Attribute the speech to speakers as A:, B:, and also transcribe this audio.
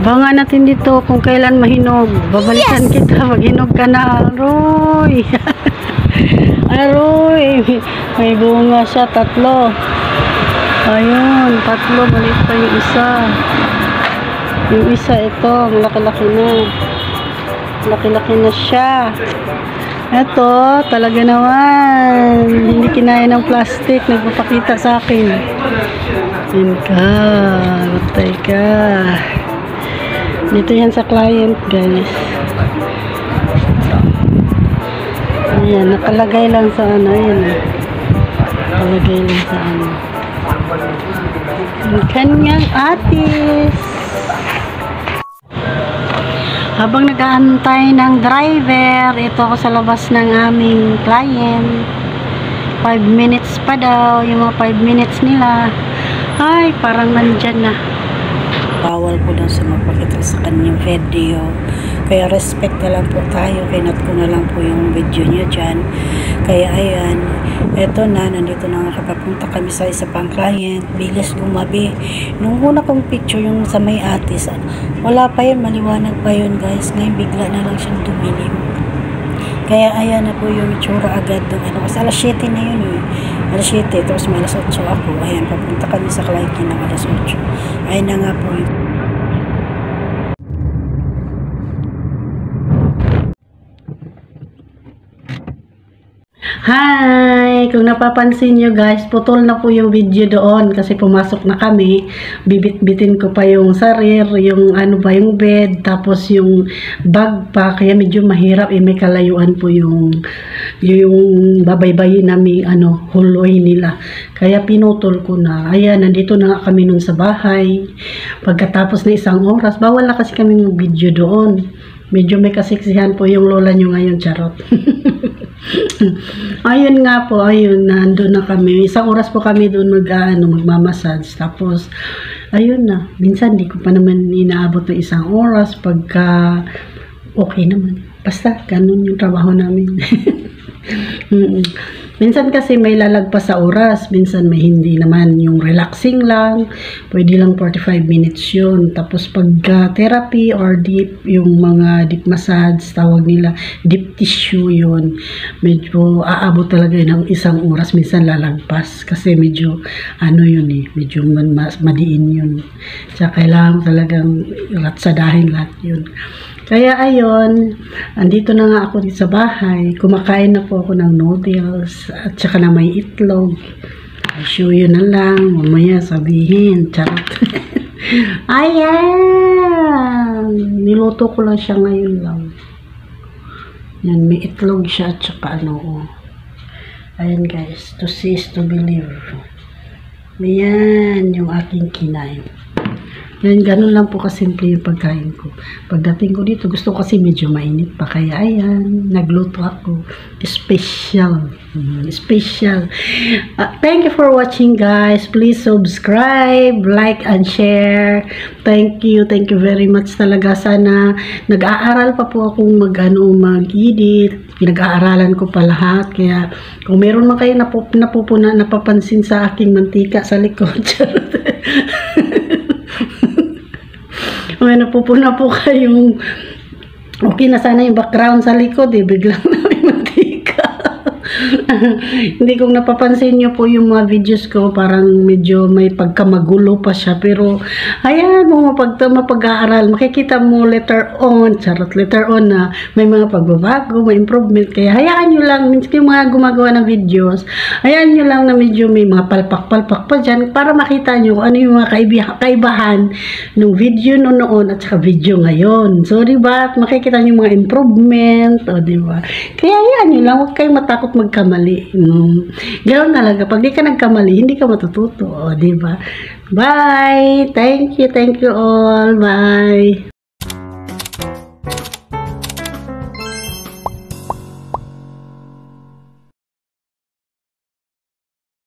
A: Abangan natin dito kung kailan mahinog. Babalikan kita. Maghinog ka na. Aroy. Aroy. May bunga siya. 3. Ayun. 3. Maliit pa yung isa. Yung isa ito. Malaki-laki na. Laki-laki na siya. Ito. Talaga naman. Hindi kinaya ng plastic. Nagpapakita sa akin. Yan ka. Batay ka. Dito yan sa client, guys. Ayan, nakalagay lang sa ano, ayan. Nakalagay lang sa ano. Ang kanyang artist. Habang nag-aantay ng driver, ito ako sa labas ng aming client. 5 minutes pa daw, yung mga 5 minutes nila. Ay, parang nandyan na. Bawal po daw sa magpakita sa kanyang video. Kaya respect na lang po tayo. Kinat ko na lang po yung video nyo dyan. Kaya ayan, eto na, nandito na nakapapunta kami sa isa pang client. Bilis gumabi. Nung una kong picture yung sa may atis, wala pa yun, maliwanag pa yun guys. Ngayon bigla na lang siyang dumilim. Kaya ayan na po yung itsura agad doon. Ano, kasi alas 7 na yun eh. Alas 7, tapos may alas 8 ako. Ayan, papunta kami sa client ng alas 8. Ayan na nga po yun. Hi! Kung napapansin nyo guys, putol na po yung video doon kasi pumasok na kami. Bibit-bitin ko pa yung sarir, yung ano ba, yung bed, tapos yung bag pa. Kaya medyo mahirap, may kalayuan po yung babaybayin namin, huloy nila. Kaya pinutol ko na. Ayan, nandito na nga kami nun sa bahay. Pagkatapos na 1 oras, bawal na kasi kami yung video doon. Medyo may kasiksihan po yung lola nyo ngayon, charot. Ayun nga po, ayun, nandun na kami. 1 oras po kami doon magmamassage. Tapos, ayun na. Minsan, di ko pa naman inaabot ng 1 oras pagka okay naman. Basta, ganun yung trabaho namin. Minsan kasi may lalagpas sa oras, minsan may hindi naman, yung relaxing lang, pwede lang 45 minutes yun. Tapos pagka therapy or deep, yung mga deep massage, tawag nila, deep tissue yun, medyo aabot talaga yun ng 1 oras, minsan lalagpas, kasi medyo, yun eh, medyo madiin yun. Tsaka kailangan talagang ratsadahin lahat yun. Kaya ayun, andito na nga ako dito sa bahay. Kumakain na po ako ng noodles at saka na may itlog. I'll show you na lang. Mamaya sabihin. Charot. Ayan! Niluto ko lang siya ngayon lang. Yan, may itlog siya at saka Ayan guys, to see is to believe. Ayan, yung aking kinain. Yan, ganun lang po kasimple yung pagkain ko. Pagdating ko dito, gusto ko kasi medyo mainit pa. Kaya ayan, nagluto ako. Special. Special. Thank you for watching guys. Please subscribe, like, and share. Thank you very much talaga. Sana nag-aaral pa po akong mag-edit. Pinag-aaralan ko pa lahat. Kaya kung meron man kayo napapansin sa aking mantika sa likod. May napupuna po kayong okay na sana yung background sa likod biglang namin mantika. Hindi kong napapansin nyo po yung mga videos ko, parang medyo may pagkamagulo pa siya, pero ayan mo, mapag-aaral, makikita mo later on na may mga pagbabago, may improvement. Kaya hayaan nyo lang, minsan yung mga gumagawa ng videos, hayaan nyo lang na medyo may mga palpak-palpak pa dyan para makita nyo ano yung mga kaibahan ng video noon at saka video ngayon. So diba, makikita nyo mga improvement, diba? Kaya hayaan nyo lang, huwag kayong matakot magkamali. Ganoon talaga. Pag di ka nagkamali, hindi ka matututo. Diba? Bye! Thank you all. Bye!